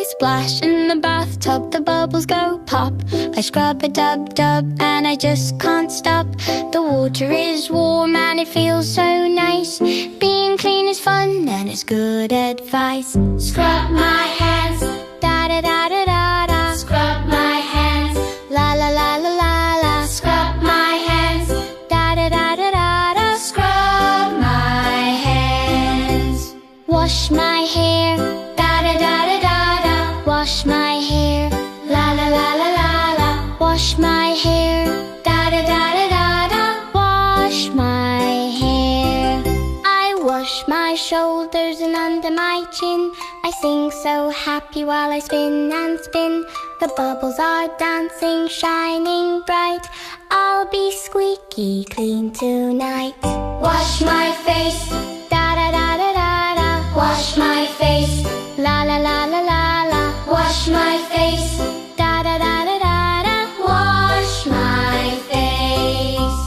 I splash in the bathtub, the bubbles go pop. I scrub a dub-dub and I just can't stop. The water is warm and it feels so nice. Being clean is fun and it's good advice. Scrub my hands, da-da-da-da-da-da. Scrub my hands, la-la-la-la-la-la. Scrub my hands, da-da-da-da-da-da. Scrub my hands. Wash my hair, da-da-da-da-da-da. Wash my hair, la-la-la-la-la-la. Wash my hair, da-da-da-da-da-da. Wash my hair. I wash my shoulders and under my chin. I sing so happy while I spin and spin. The bubbles are dancing, shining bright. I'll be squeaky clean tonight. Wash my face, da-da-da-da-da-da. Wash my face, la-la-la-la-la-la. Wash my face, da-da-da-da-da-da. Wash my face.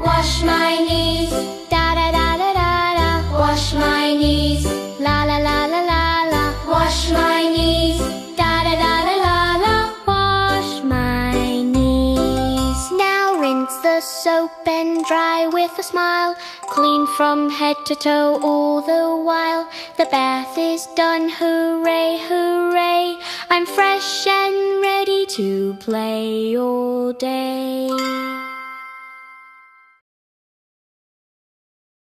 Wash my knees, da-da-da-da-da-da. Wash my knees, la-la-la-la-la-la. Wash my knees, da-da-da-da-la-la. Wash my knees. Now rinse the soap and dry with a smile. Clean from head to toe all the while. The bath is done, hooray, hooray. I'm fresh and ready to play all day.